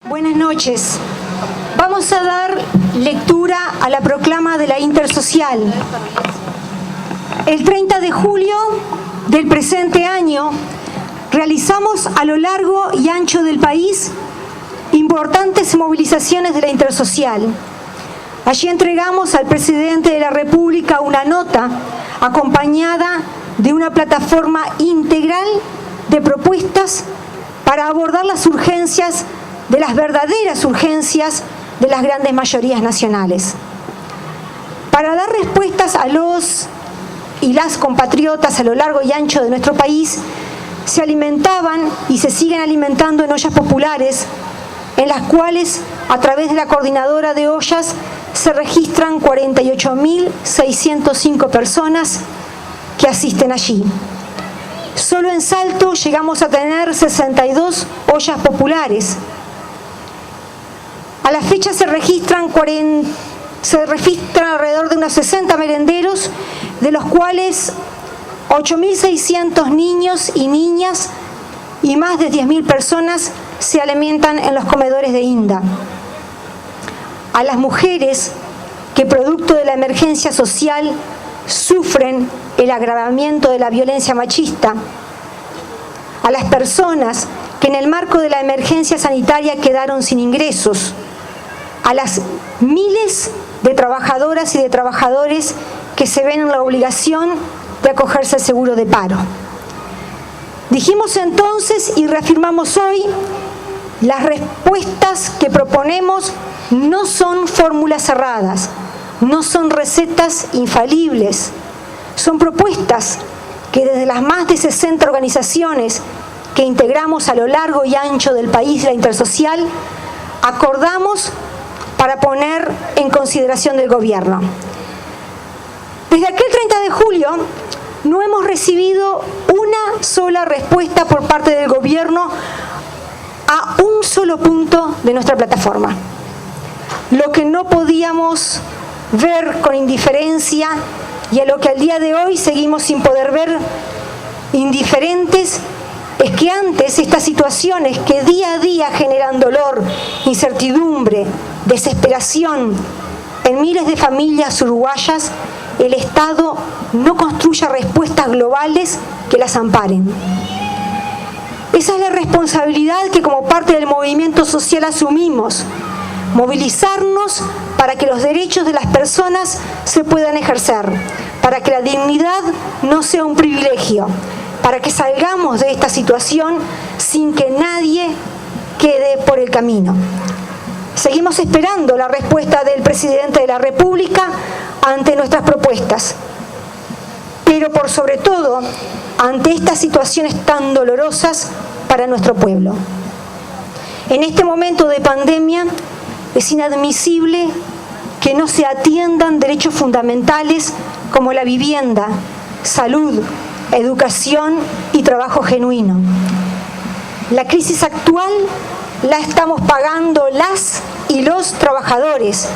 Buenas noches. Vamos a dar lectura a la proclama de la Intersocial. El 30 de julio del presente año realizamos a lo largo y ancho del país importantes movilizaciones de la Intersocial. Allí entregamos al presidente de la República una nota acompañada de una plataforma integral de propuestas para abordar las urgencias, de las verdaderas urgencias de las grandes mayorías nacionales. Para dar respuestas a los y las compatriotas a lo largo y ancho de nuestro país, se alimentaban y se siguen alimentando en ollas populares, en las cuales, a través de la coordinadora de ollas, se registran 48.605 personas que asisten allí. Solo en Salto llegamos a tener 62 ollas populares. A la fecha se registran alrededor de unos 60 merenderos, de los cuales 8.600 niños y niñas y más de 10.000 personas se alimentan en los comedores de INDA. A las mujeres que, producto de la emergencia social, sufren el agravamiento de la violencia machista, a las personas que en el marco de la emergencia sanitaria quedaron sin ingresos, a las miles de trabajadoras y de trabajadores que se ven en la obligación de acogerse al seguro de paro. Dijimos entonces y reafirmamos hoy: las respuestas que proponemos no son fórmulas cerradas, no son recetas infalibles, son propuestas que desde las más de 60 organizaciones que integramos a lo largo y ancho del país, la Intersocial, acordamos para poner en consideración del gobierno. Desde aquel 30 de julio no hemos recibido una sola respuesta por parte del gobierno a un solo punto de nuestra plataforma. Lo que no podíamos ver con indiferencia y a lo que al día de hoy seguimos sin poder ver indiferentes es que antes estas situaciones que día a día generan dolor, incertidumbre, desesperación en miles de familias uruguayas, el Estado no construya respuestas globales que las amparen. Esa es la responsabilidad que como parte del movimiento social asumimos: movilizarnos para que los derechos de las personas se puedan ejercer, para que la dignidad no sea un privilegio, para que salgamos de esta situación sin que nadie quede por el camino. Seguimos esperando la respuesta del presidente de la República ante nuestras propuestas, pero por sobre todo ante estas situaciones tan dolorosas para nuestro pueblo. En este momento de pandemia es inadmisible que no se atiendan derechos fundamentales como la vivienda, salud, educación y trabajo genuino. La crisis actual la estamos pagando las y los trabajadores,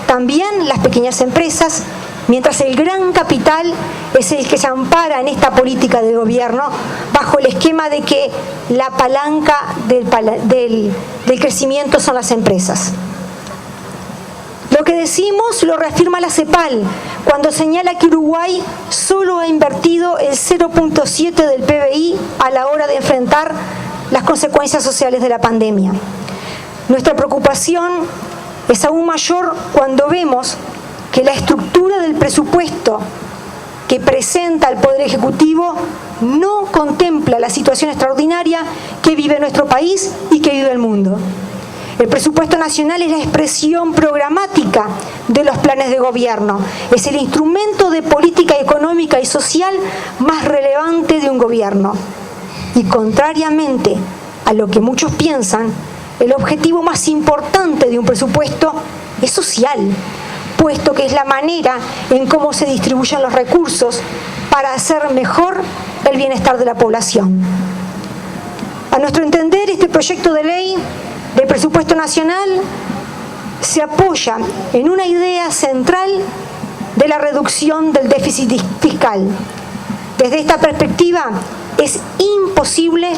también las pequeñas empresas, mientras el gran capital es el que se ampara en esta política de gobierno bajo el esquema de que la palanca del crecimiento son las empresas. Lo que decimos lo reafirma la CEPAL cuando señala que Uruguay solo ha invertido el 0.7 del PBI a la hora de enfrentar las consecuencias sociales de la pandemia. Nuestra preocupación es aún mayor cuando vemos que la estructura del presupuesto que presenta el Poder Ejecutivo no contempla la situación extraordinaria que vive nuestro país y que vive el mundo. El presupuesto nacional es la expresión programática de los planes de gobierno. Es el instrumento de política económica y social más relevante de un gobierno. Y contrariamente a lo que muchos piensan, el objetivo más importante de un presupuesto es social, puesto que es la manera en cómo se distribuyen los recursos para hacer mejor el bienestar de la población. A nuestro entender, este proyecto de ley del presupuesto nacional se apoya en una idea central de la reducción del déficit fiscal. Desde esta perspectiva, es imposible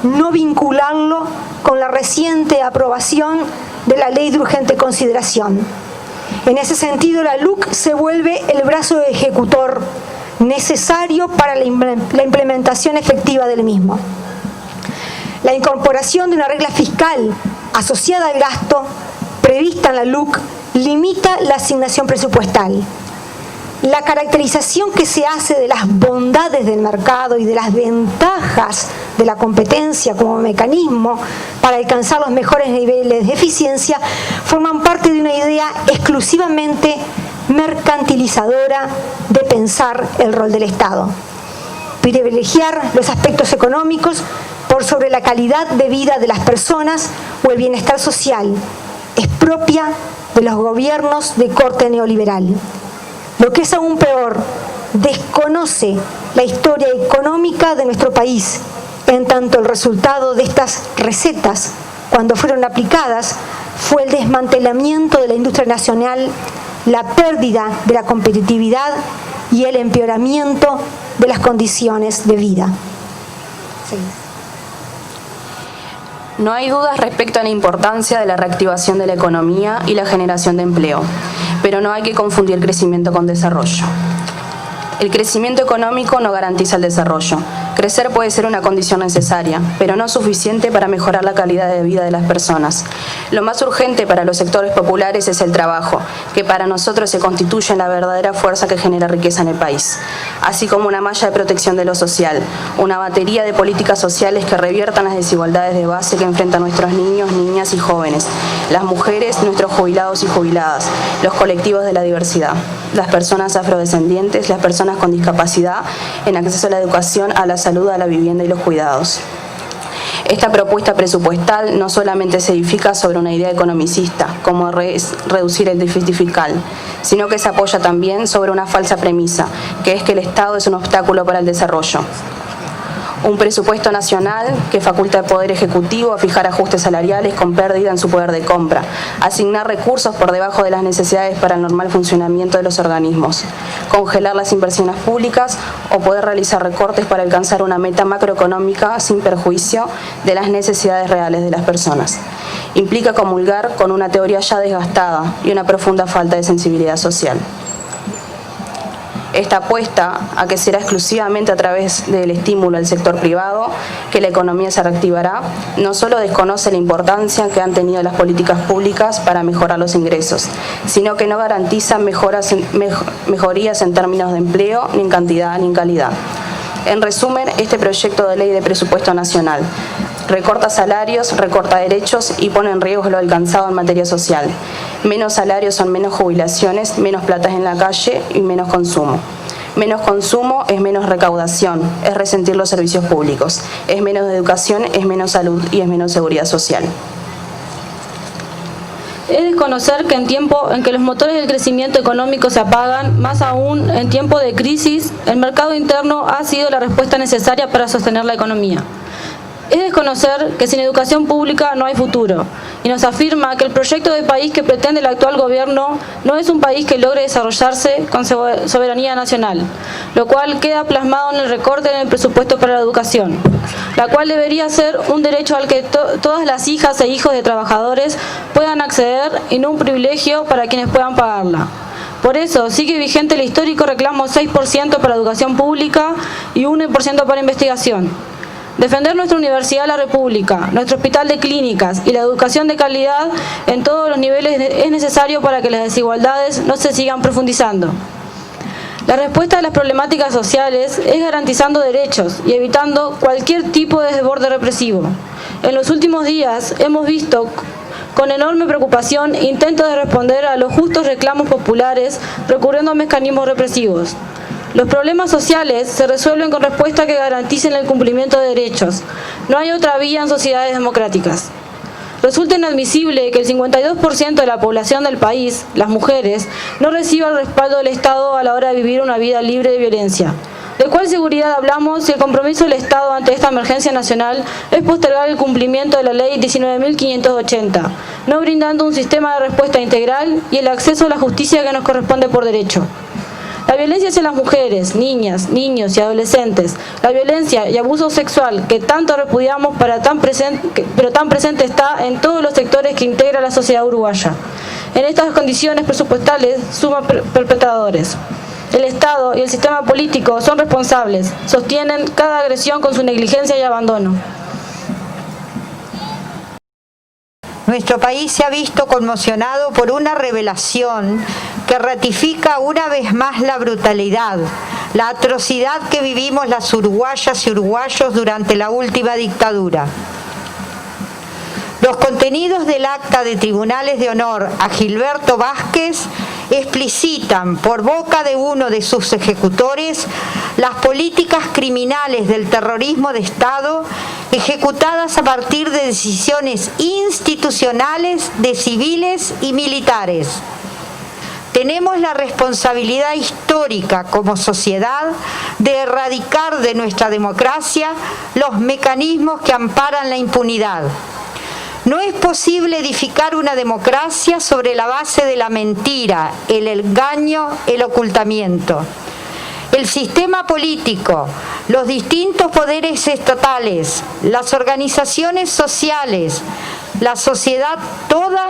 no vincularlo con la reciente aprobación de la Ley de Urgente Consideración. En ese sentido, la LUC se vuelve el brazo ejecutor necesario para la implementación efectiva del mismo. La incorporación de una regla fiscal asociada al gasto prevista en la LUC limita la asignación presupuestal. La caracterización que se hace de las bondades del mercado y de las ventajas de la competencia como mecanismo para alcanzar los mejores niveles de eficiencia forman parte de una idea exclusivamente mercantilizadora de pensar el rol del Estado. Privilegiar los aspectos económicos por sobre la calidad de vida de las personas o el bienestar social es propia de los gobiernos de corte neoliberal. Lo que es aún peor, desconoce la historia económica de nuestro país, en tanto el resultado de estas recetas, cuando fueron aplicadas, fue el desmantelamiento de la industria nacional, la pérdida de la competitividad y el empeoramiento de las condiciones de vida. Sí. No hay dudas respecto a la importancia de la reactivación de la economía y la generación de empleo, pero no hay que confundir crecimiento con desarrollo. El crecimiento económico no garantiza el desarrollo. Crecer puede ser una condición necesaria, pero no suficiente para mejorar la calidad de vida de las personas. Lo más urgente para los sectores populares es el trabajo, que para nosotros se constituye en la verdadera fuerza que genera riqueza en el país, así como una malla de protección de lo social, una batería de políticas sociales que reviertan las desigualdades de base que enfrentan nuestros niños, niñas y jóvenes, las mujeres, nuestros jubilados y jubiladas, los colectivos de la diversidad, las personas afrodescendientes, las personas con discapacidad, en acceso a la educación, a la salud, a la vivienda y los cuidados. Esta propuesta presupuestal no solamente se edifica sobre una idea economicista, como reducir el déficit fiscal, sino que se apoya también sobre una falsa premisa, que es que el Estado es un obstáculo para el desarrollo. Un presupuesto nacional que faculta al Poder Ejecutivo a fijar ajustes salariales con pérdida en su poder de compra, asignar recursos por debajo de las necesidades para el normal funcionamiento de los organismos, congelar las inversiones públicas o poder realizar recortes para alcanzar una meta macroeconómica sin perjuicio de las necesidades reales de las personas. Implica comulgar con una teoría ya desgastada y una profunda falta de sensibilidad social. Esta apuesta a que será exclusivamente a través del estímulo al sector privado que la economía se reactivará, no solo desconoce la importancia que han tenido las políticas públicas para mejorar los ingresos, sino que no garantiza mejorías en términos de empleo, ni en cantidad ni en calidad. En resumen, este proyecto de ley de presupuesto nacional recorta salarios, recorta derechos y pone en riesgo lo alcanzado en materia social. Menos salarios son menos jubilaciones, menos plata en la calle y menos consumo. Menos consumo es menos recaudación, es resentir los servicios públicos. Es menos educación, es menos salud y es menos seguridad social. Es desconocer que en tiempo en que los motores del crecimiento económico se apagan, más aún en tiempo de crisis, el mercado interno ha sido la respuesta necesaria para sostener la economía. Es desconocer que sin educación pública no hay futuro, y nos afirma que el proyecto de país que pretende el actual gobierno no es un país que logre desarrollarse con soberanía nacional, lo cual queda plasmado en el recorte en el presupuesto para la educación, la cual debería ser un derecho al que todas las hijas e hijos de trabajadores puedan acceder y no un privilegio para quienes puedan pagarla. Por eso sigue vigente el histórico reclamo 6% para educación pública y 1% para investigación. Defender nuestra Universidad de la República, nuestro hospital de clínicas y la educación de calidad en todos los niveles es necesario para que las desigualdades no se sigan profundizando. La respuesta a las problemáticas sociales es garantizando derechos y evitando cualquier tipo de desborde represivo. En los últimos días hemos visto con enorme preocupación intentos de responder a los justos reclamos populares recurriendo a mecanismos represivos. Los problemas sociales se resuelven con respuestas que garanticen el cumplimiento de derechos. No hay otra vía en sociedades democráticas. Resulta inadmisible que el 52% de la población del país, las mujeres, no reciba el respaldo del Estado a la hora de vivir una vida libre de violencia. ¿De cuál seguridad hablamos si el compromiso del Estado ante esta emergencia nacional es postergar el cumplimiento de la Ley 19.580, no brindando un sistema de respuesta integral y el acceso a la justicia que nos corresponde por derecho? La violencia hacia las mujeres, niñas, niños y adolescentes, la violencia y abuso sexual que tanto repudiamos pero tan presente está en todos los sectores que integra la sociedad uruguaya. En estas condiciones presupuestales suman perpetradores. El Estado y el sistema político son responsables, sostienen cada agresión con su negligencia y abandono. Nuestro país se ha visto conmocionado por una revelación que ratifica una vez más la brutalidad, la atrocidad que vivimos las uruguayas y uruguayos durante la última dictadura. Los contenidos del acta de tribunales de honor a Gilberto Vázquez explicitan por boca de uno de sus ejecutores las políticas criminales del terrorismo de Estado ejecutadas a partir de decisiones institucionales de civiles y militares. Tenemos la responsabilidad histórica como sociedad de erradicar de nuestra democracia los mecanismos que amparan la impunidad. No es posible edificar una democracia sobre la base de la mentira, el engaño, el ocultamiento. El sistema político, los distintos poderes estatales, las organizaciones sociales, la sociedad toda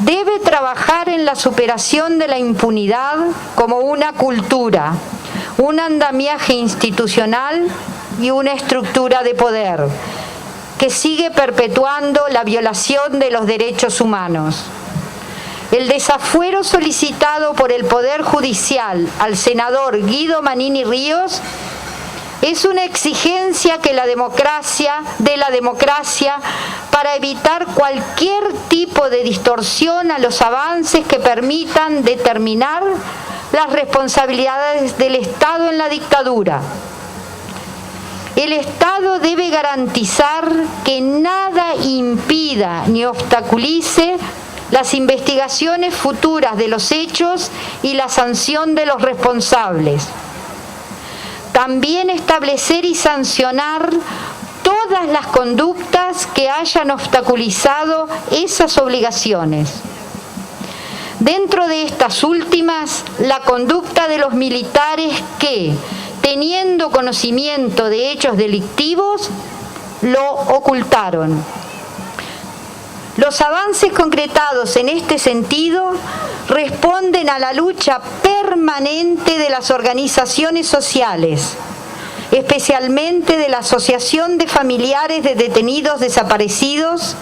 debe trabajar en la superación de la impunidad como una cultura, un andamiaje institucional y una estructura de poder que sigue perpetuando la violación de los derechos humanos. El desafuero solicitado por el Poder Judicial al senador Guido Manini Ríos es una exigencia de la democracia para evitar cualquier tipo de distorsión a los avances que permitan determinar las responsabilidades del Estado en la dictadura. El Estado debe garantizar que nada impida ni obstaculice las investigaciones futuras de los hechos y la sanción de los responsables. También establecer y sancionar todas las conductas que hayan obstaculizado esas obligaciones. Dentro de estas últimas, la conducta de los militares que, teniendo conocimiento de hechos delictivos, lo ocultaron. Los avances concretados en este sentido responden a la lucha permanente de las organizaciones sociales, especialmente de la Asociación de Familiares de Detenidos Desaparecidos,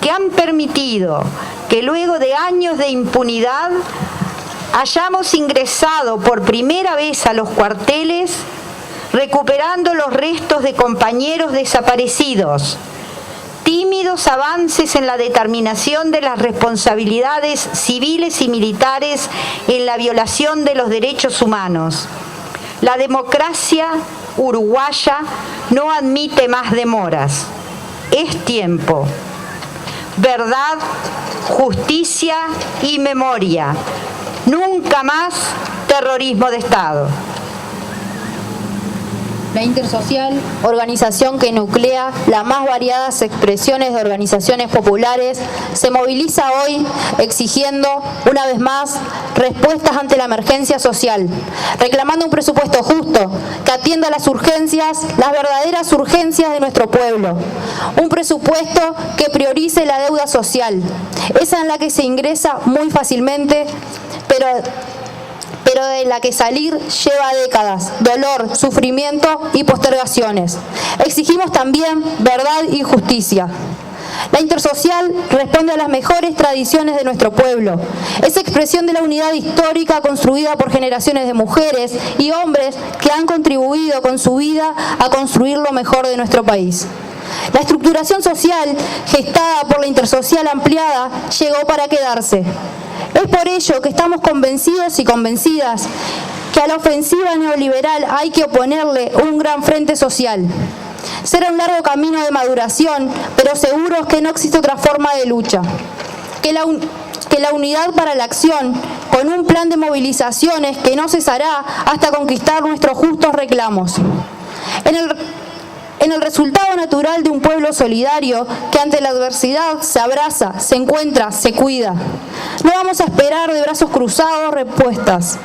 que han permitido que luego de años de impunidad hayamos ingresado por primera vez a los cuarteles recuperando los restos de compañeros desaparecidos, tímidos avances en la determinación de las responsabilidades civiles y militares en la violación de los derechos humanos. La democracia uruguaya no admite más demoras. Es tiempo. Verdad, justicia y memoria. Nunca más terrorismo de Estado. La Intersocial, organización que nuclea las más variadas expresiones de organizaciones populares, se moviliza hoy exigiendo, una vez más, respuestas ante la emergencia social, reclamando un presupuesto justo que atienda las urgencias, las verdaderas urgencias de nuestro pueblo. Un presupuesto que priorice la deuda social, esa en la que se ingresa muy fácilmente, pero de la que salir lleva décadas, dolor, sufrimiento y postergaciones. Exigimos también verdad y justicia. La Intersocial responde a las mejores tradiciones de nuestro pueblo. Es expresión de la unidad histórica construida por generaciones de mujeres y hombres que han contribuido con su vida a construir lo mejor de nuestro país. La estructuración social gestada por la Intersocial ampliada llegó para quedarse. Es por ello que estamos convencidos y convencidas que a la ofensiva neoliberal hay que oponerle un gran frente social. Será un largo camino de maduración, pero seguros que no existe otra forma de lucha. Que la unidad para la acción, con un plan de movilizaciones que no cesará hasta conquistar nuestros justos reclamos. En el resultado natural de un pueblo solidario que ante la adversidad se abraza, se encuentra, se cuida. No vamos a esperar de brazos cruzados respuestas.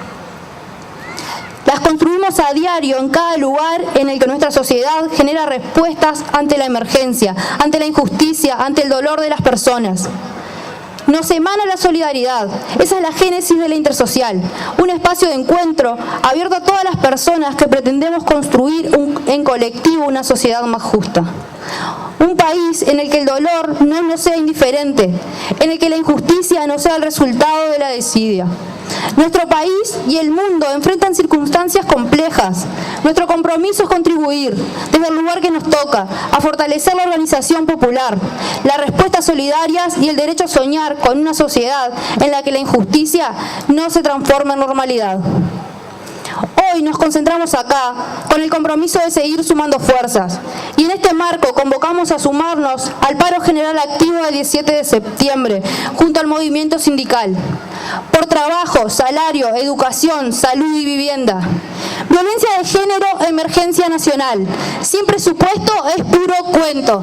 Las construimos a diario en cada lugar en el que nuestra sociedad genera respuestas ante la emergencia, ante la injusticia, ante el dolor de las personas. Nos emana la solidaridad, esa es la génesis de la Intersocial, un espacio de encuentro abierto a todas las personas que pretendemos construir en colectivo una sociedad más justa. Un país en el que el dolor no nos sea indiferente, en el que la injusticia no sea el resultado de la desidia. Nuestro país y el mundo enfrentan circunstancias complejas. Nuestro compromiso es contribuir, desde el lugar que nos toca, a fortalecer la organización popular, las respuestas solidarias y el derecho a soñar con una sociedad en la que la injusticia no se transforme en normalidad. Hoy nos concentramos acá con el compromiso de seguir sumando fuerzas y en este marco convocamos a sumarnos al paro general activo del 17 de septiembre junto al movimiento sindical por trabajo, salario, educación, salud y vivienda. Violencia de género, emergencia nacional. Sin presupuesto es puro cuento.